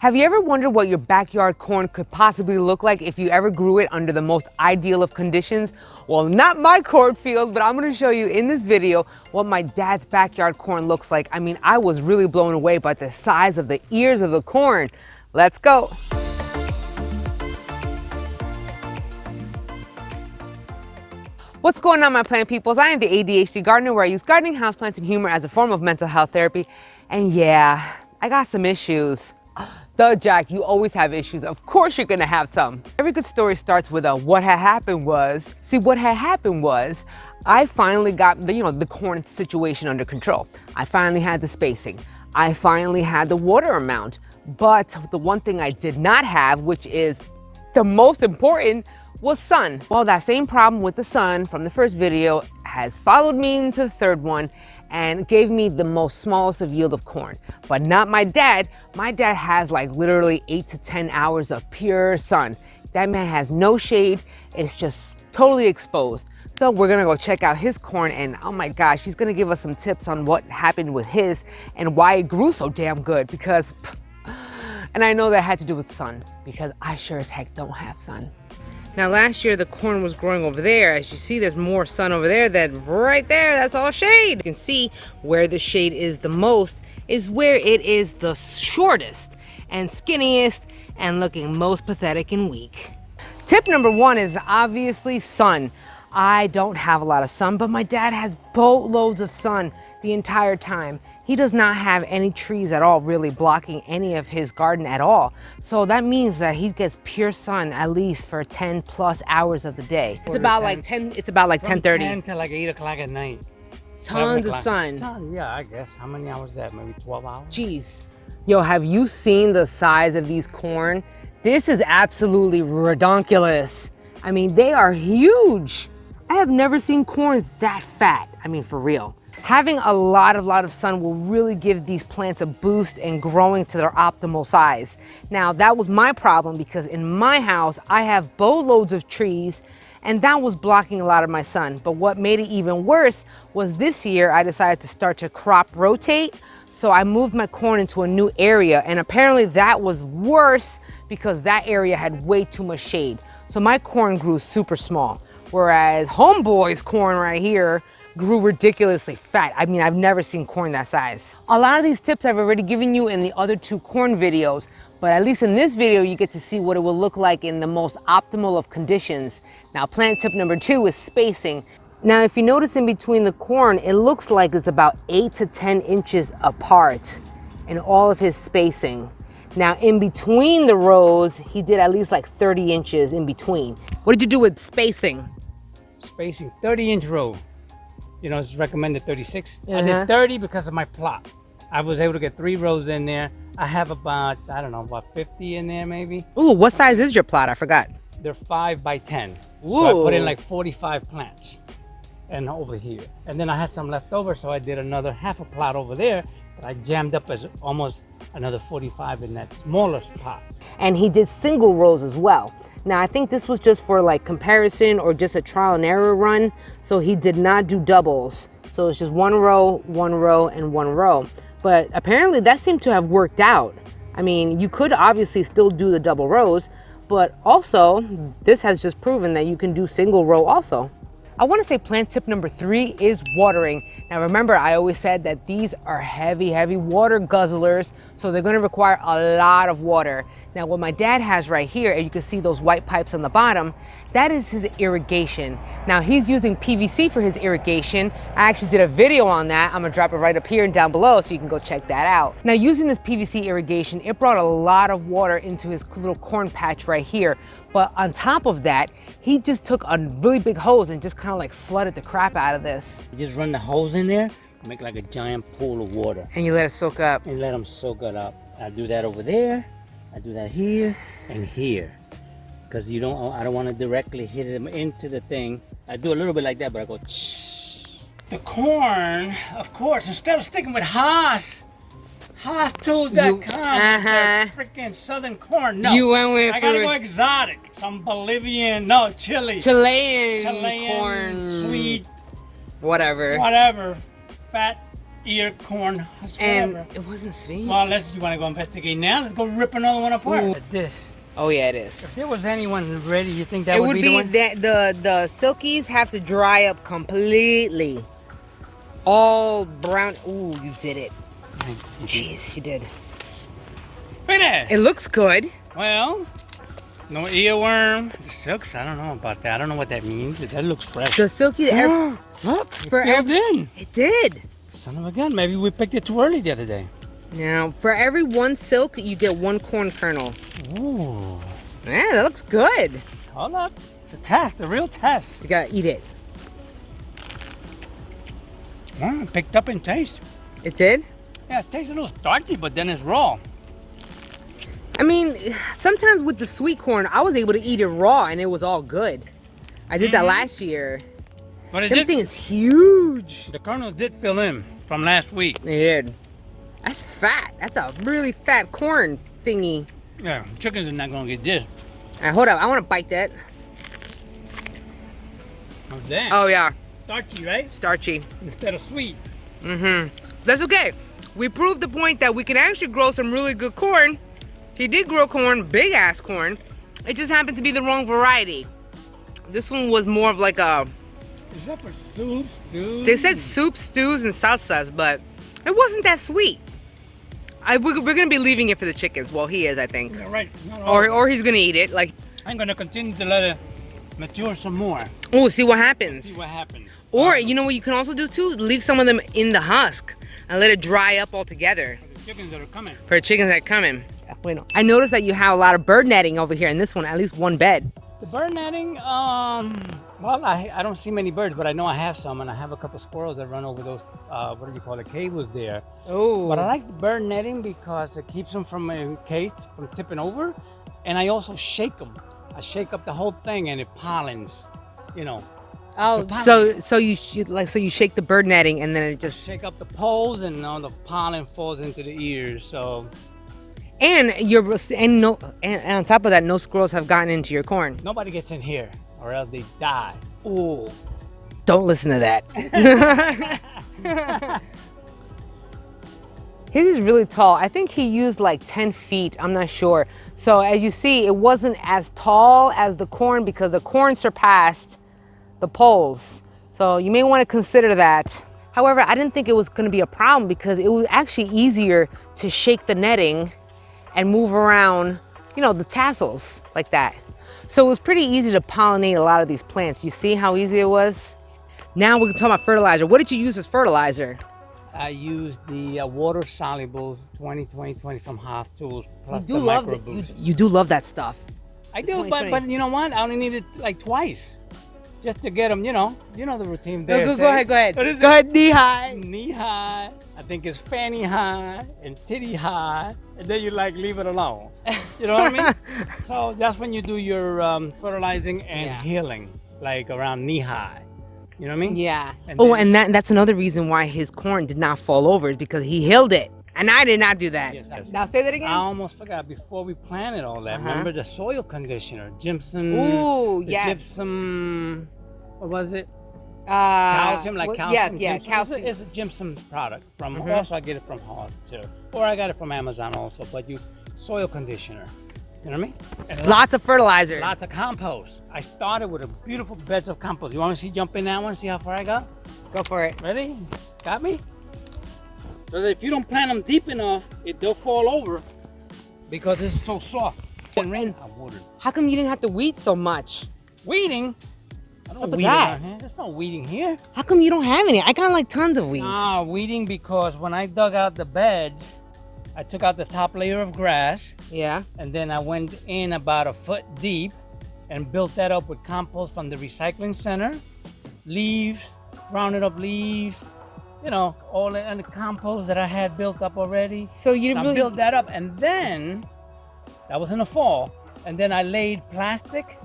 Have you ever wondered what your backyard corn could possibly look like if you ever grew it under the most ideal of conditions? Well, not my cornfield, but I'm gonna show you in this video what my dad's backyard corn looks like. I mean, I was really blown away by the size of the ears of the corn. Let's go. What's going on, my plant peoples? I am the ADHD gardener, where I use gardening, houseplants, and humor as a form of mental health therapy. And yeah, I got some issues. Duh, Jack, you always have issues. Of course you're gonna have some. Every good story starts with a what had happened was. See, what had happened was, I finally got the corn situation under control. I finally had the spacing. I finally had the water amount. But the one thing I did not have, which is the most important, was sun. Well, that same problem with the sun from the first video has followed me into the third one and gave me the most smallest of yield of corn. But not my dad. My dad has like literally 8 to 10 hours of pure sun. That man has no shade. It's just totally exposed. So we're gonna go check out his corn, and oh my gosh, he's gonna give us some tips on what happened with his and why it grew so damn good, because, and I know that had to do with sun, because I sure as heck don't have sun. Now last year the corn was growing over there. As you see, there's more sun over there than right there. That's all shade. You can see where the shade is the most is where it is the shortest and skinniest and looking most pathetic and weak. Tip number one is obviously sun. I don't have a lot of sun, but my dad has boatloads of sun the entire time. He does not have any trees at all really blocking any of his garden at all. So that means that he gets pure sun at least for 10 plus hours of the day. It's about like 10:30. 10 to like 8 o'clock at night. Tons of sun. Yeah, I guess. How many hours is that? Maybe 12 hours? Jeez. Yo, have you seen the size of these corn? This is absolutely redonkulous. I mean, they are huge. I have never seen corn that fat. I mean, for real. Having a lot of sun will really give these plants a boost and growing to their optimal size. Now, that was my problem because in my house, I have boatloads of trees and that was blocking a lot of my sun. But what made it even worse was this year, I decided to start to crop rotate. So I moved my corn into a new area, and apparently that was worse because that area had way too much shade. So my corn grew super small, whereas Homeboy's corn right here grew ridiculously fat. I mean, I've never seen corn that size. A lot of these tips I've already given you in the other two corn videos, but at least in this video, you get to see what it will look like in the most optimal of conditions. Now, plant tip number 2 is spacing. Now, if you notice in between the corn, it looks like it's about 8 to 10 inches apart in all of his spacing. Now, in between the rows, he did at least like 30 inches in between. What did you do with spacing? Spacing, 30-inch row. You know, it's recommended 36. I did 30 because of my plot. I was able to get 3 rows in there. I have about, I don't know, about 50 in there maybe. Ooh, what size is your plot? I forgot. They're 5 by 10. Ooh. So I put in like 45 plants and over here. And then I had some left over, so I did another half a plot over there that I jammed up as almost another 45 in that smaller plot. And he did single rows as well. Now, I think this was just for like comparison or just a trial and error run. So he did not do doubles. So it's just 1 row, 1 row, and 1 row. But apparently that seemed to have worked out. I mean, you could obviously still do the double rows, but also this has just proven that you can do single row also. I want to say plant tip number 3 is watering. Now remember, I always said that these are heavy water guzzlers, so they're going to require a lot of water. Now what my dad has right here, and you can see those white pipes on the bottom, that is his irrigation. Now he's using PVC for his irrigation. I actually did a video on that. I'm gonna drop it right up here and down below so you can go check that out. Now using this PVC irrigation, it brought a lot of water into his little corn patch right here. But on top of that, he just took a really big hose and just kind of like flooded the crap out of this. You just run the hose in there, make like a giant pool of water. And you let it soak up. And let them soak it up. I do that over there. I do that here and here, because I don't want to directly hit them into the thing. I do a little bit like that, but I go shh. The corn, of course, instead of sticking with HAHAHA.com, the freaking southern corn. No, you went with I gotta go exotic, some Bolivian, no, Chilean corn, sweet, whatever, fat ear corn husk, And whatever. it wasn't sweet. Well, you want to go investigate now? Let's go rip another one apart. Ooh. Like this. Oh yeah, it is. If there was anyone ready, you think that It would would be be the one? that the silkies have to dry up completely. All brown. Ooh, you did it. Jeez, you did. Right there. It looks good. Well, no earworm. The silks, I don't know about that. I don't know what that means. That looks fresh. The silky. Look, for it filled in. It did. Son of a gun. Maybe we picked it too early the other day. Now, for every one silk, you get one corn kernel. Ooh. Man, that looks good. Hold up. The test, the real test. You gotta eat it. It picked up in taste. It did? Yeah, it tastes a little starchy, but then it's raw. I mean, sometimes with the sweet corn, I was able to eat it raw and it was all good. I did that last year. But Everything is huge. The kernels did fill in from last week. They did. That's fat. That's a really fat corn thingy. Yeah, chickens are not gonna get this. All right, hold up. I want to bite that. How's that? Oh, yeah. Starchy, right? Starchy. Instead of sweet. Mm-hmm. That's okay. We proved the point that we can actually grow some really good corn. He did grow corn, big ass corn. It just happened to be the wrong variety. This one was more of like a... Is that for soups, stews? They said soup, stews, and salsas, but it wasn't that sweet. We're gonna be leaving it for the chickens. Well, he is, I think. Yeah, right. Not all. Or he's gonna eat it. Like, I'm gonna continue to let it mature some more. oh, see what happens. See what happens. Or you know what you can also do too? Leave some of them in the husk and let it dry up altogether. For the chickens that are coming. For the chickens that come in. Wait, no. I noticed that you have a lot of bird netting over here in this one. At least one bed. The bird netting, well, I don't see many birds, but I know I have some, and I have a couple squirrels that run over those, what do you call it, cables there. Oh. But I like the bird netting because it keeps them from encased, from tipping over, and I also shake them. I shake up the whole thing, and it pollens, you know. Oh, so you shake the bird netting and then it just shake up the poles, and all the pollen falls into the ears. So. And on top of that, no squirrels have gotten into your corn. Nobody gets in here, or else they die. Oh, don't listen to that. His is really tall. I think he used like 10 feet. I'm not sure. So as you see, it wasn't as tall as the corn because the corn surpassed the poles. So you may want to consider that. However, I didn't think it was going to be a problem because it was actually easier to shake the netting and move around, you know, the tassels like that. So it was pretty easy to pollinate a lot of these plants. You see how easy it was? Now we can talk about fertilizer. What did you use as fertilizer? I used the water-soluble 20-20-20 from Haas Tools. Plus You do love that. You do love that stuff. I do, but you know what? I only need it like twice. Just to get them, you know the routine there. Go ahead. Go ahead, knee high. Knee high. I think it's fanny high and titty high, and then you like leave it alone. You know what I mean? So that's when you do your fertilizing and healing, like around knee high. You know what I mean? Yeah. And that's another reason why his corn did not fall over is because he healed it. And I did not do that. Yes, now say that again. I almost forgot before we planted all that. Remember the soil conditioner, gypsum. Ooh, yes. Gypsum. What was it? Calcium, calcium. Yeah, gypsum. calcium. It's a gypsum product from. Also, I get it from Haas too, or I got it from Amazon also. But soil conditioner. You know what I mean? And lots of fertilizer. Lots of compost. I started with a beautiful beds of compost. You want to jump in that one? See how far I go? Go for it. Ready? Got me? So that if you don't plant them deep enough, they'll fall over because this is so soft. And rain, I watered. How come you didn't have to weed so much? Weeding? What's up with that? There's no weeding here. How come you don't have any? I got like tons of weeds. Nah, weeding because when I dug out the beds, I took out the top layer of grass. Yeah. And then I went in about a foot deep and built that up with compost from the recycling center, leaves, rounded up leaves, you know, all that, and the compost that I had built up already. So you didn't really built that up, and then that was in the fall, and then I laid plastic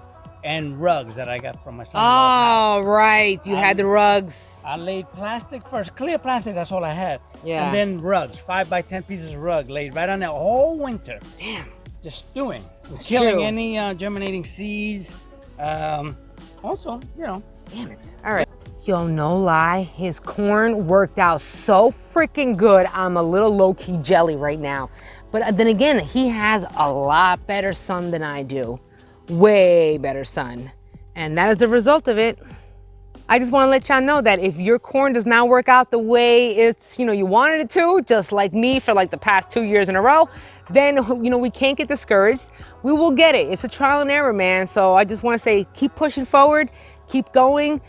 and rugs that I got from my son-in-law's house. Oh, right. You had the rugs. I laid plastic first, clear plastic, that's all I had. Yeah. And then rugs, 5x10 pieces of rug laid right on there all winter. Damn. Just stewing, killing any germinating seeds. Also, you know. Damn it. All right. Yo, no lie, his corn worked out so freaking good. I'm a little low-key jelly right now. But then again, he has a lot better sun than I do. Way better sun. And that is the result of it. I just want to let y'all know that if your corn does not work out the way it's, you wanted it to, just like me for like the past 2 years in a row, then, we can't get discouraged. We will get it. It's a trial and error, man. So I just want to say, keep pushing forward, keep going.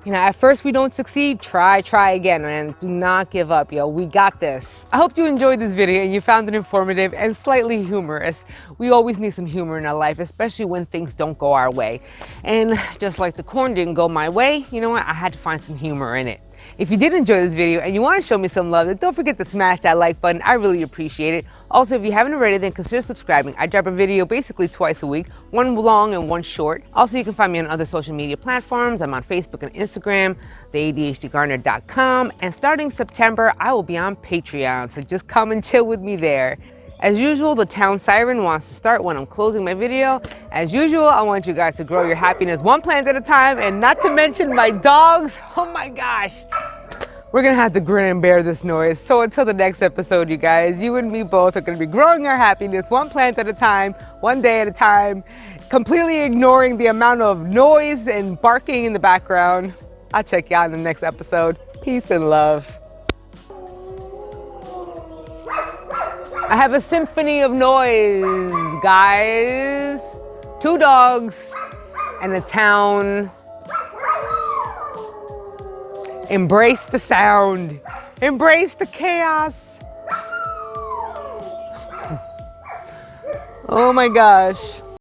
At first we don't succeed, try again, man. Do not give up, yo. We got this. I hope you enjoyed this video and you found it informative and slightly humorous. We always need some humor in our life, especially when things don't go our way. And just like the corn didn't go my way, you know what? I had to find some humor in it. If you did enjoy this video and you want to show me some love, then don't forget to smash that like button. I really appreciate it. Also, if you haven't already, then consider subscribing. I drop a video basically twice a week, one long and one short. Also, you can find me on other social media platforms. I'm on Facebook and Instagram, theadhdgardener.com. And starting September, I will be on Patreon, so just come and chill with me there. As usual, the town siren wants to start when I'm closing my video. As usual, I want you guys to grow your happiness one plant at a time, and not to mention my dogs. Oh my gosh. We're gonna have to grin and bear this noise. So until the next episode, you guys, you and me both are gonna be growing our happiness one plant at a time, one day at a time, completely ignoring the amount of noise and barking in the background. I'll check you out in the next episode. Peace and love. I have a symphony of noise, guys. 2 dogs and a town. Embrace the sound. Embrace the chaos. Oh my gosh.